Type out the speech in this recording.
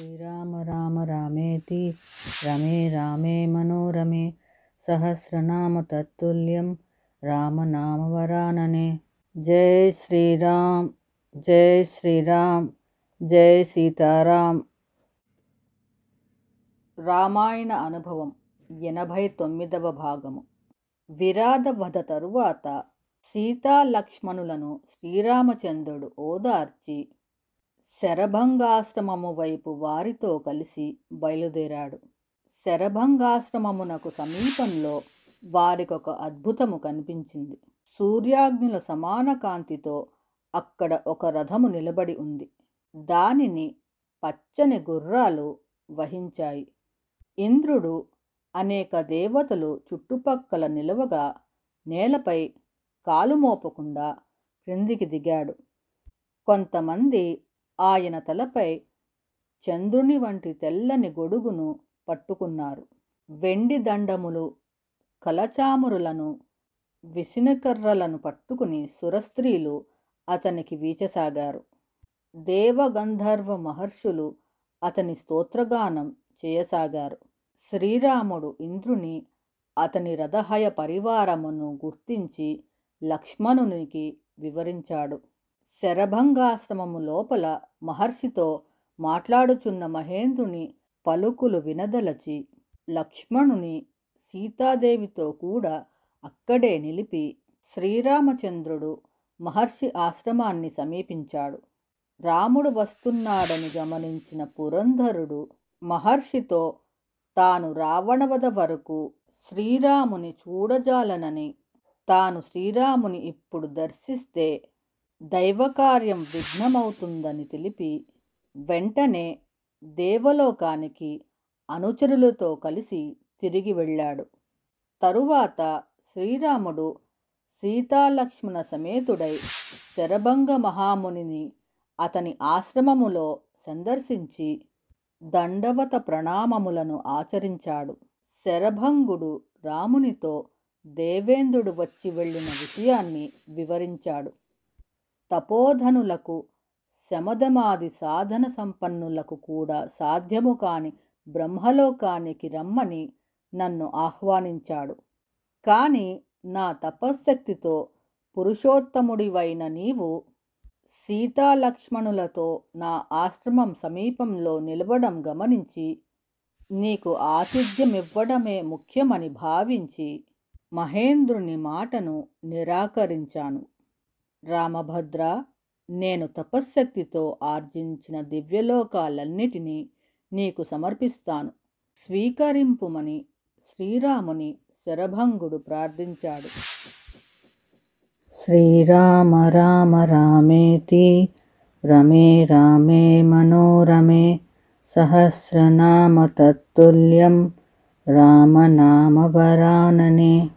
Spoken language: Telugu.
శ్రీరామ రామ రామేతి రమే రామే మనోరమే సహస్రనామ తత్తుల్యం రామనామవరాననే. జై శ్రీరామ్, జై శ్రీరామ్, జై సీతారాం. రామాయణ అనుభవం 89వ భాగము. విరాధ వధ తరువాత సీతా లక్ష్మణులను శ్రీరామచంద్రుడు ఓదార్చి శరభంగాశ్రమము వైపు వారితో కలిసి బయలుదేరాడు. శరభంగాశ్రమమునకు సమీపంలో వారికొక అద్భుతము కనిపించింది. సూర్యాగ్నుల సమాన కాంతితో అక్కడ ఒక రథము నిలబడి ఉంది. దానిని పచ్చని గుర్రాలు వహించాయి. ఇంద్రుడు అనేక దేవతలు చుట్టుపక్కల నిలవగా నేలపై కాలు మోపకుండా క్రిందికి దిగాడు. కొంతమంది ఆయన తలపై చంద్రుని వంటి తెల్లని గొడుగును పట్టుకున్నారు. వెండి దండములు, కలచామరులను, విసినకర్రలను పట్టుకుని సురస్త్రీలు అతనికి వీచసాగారు. దేవగంధర్వ మహర్షులు అతని స్తోత్రగానం చేయసాగారు. శ్రీరాముడు ఇంద్రుని, అతని రథహయ పరివారమును గుర్తించి లక్ష్మణునికి వివరించాడు. శరభంగాశ్రమము లోపల మహర్షితో మాట్లాడుచున్న మహేంద్రుని పలుకులు వినదలచి లక్ష్మణుని సీతాదేవితో కూడా అక్కడే నిలిపి శ్రీరామచంద్రుడు మహర్షి ఆశ్రమాన్ని సమీపించాడు. రాముడు వస్తున్నాడని గమనించిన పురంధరుడు మహర్షితో తాను రావణవధ వరకు శ్రీరాముని చూడజాలనని, తాను శ్రీరాముని ఇప్పుడు దర్శిస్తే దైవకార్యం విఘ్నమవుతుందని తెలిపి వెంటనే దేవలోకానికి అనుచరులతో కలిసి తిరిగి వెళ్ళాడు. తరువాత శ్రీరాముడు సీతాలక్ష్మణ సమేతుడై శరభంగ మహామునిని అతని ఆశ్రమములో సందర్శించి దండవత ప్రణామములను ఆచరించాడు. శరభంగుడు రామునితో దేవేంద్రుడు వచ్చి వెళ్ళిన విషయాన్ని వివరించాడు. తపోధనులకు, శమదమాది సాధన సంపన్నులకు కూడా సాధ్యము కాని బ్రహ్మలోకానికి రమ్మని నన్ను ఆహ్వానించాడు. కానీ నా తపశ్శక్తితో పురుషోత్తముడివైన నీవు సీతాలక్ష్మణులతో నా ఆశ్రమం సమీపంలో నిలవడం గమనించి నీకు ఆతిథ్యమివ్వడమే ముఖ్యమని భావించి మహేంద్రుని మాటను నిరాకరించాను. రామభద్ర, నేను తపశ్శక్తితో ఆర్జించిన దివ్యలోకాలన్నిటినీ నీకు సమర్పిస్తాను, స్వీకరింపుమని శ్రీరాముని శరభంగుడు ప్రార్థించాడు. శ్రీరామ రామ రామేతి రమే రామే మనోరమే సహస్రనామ తత్తుల్యం రామనామవరాననే.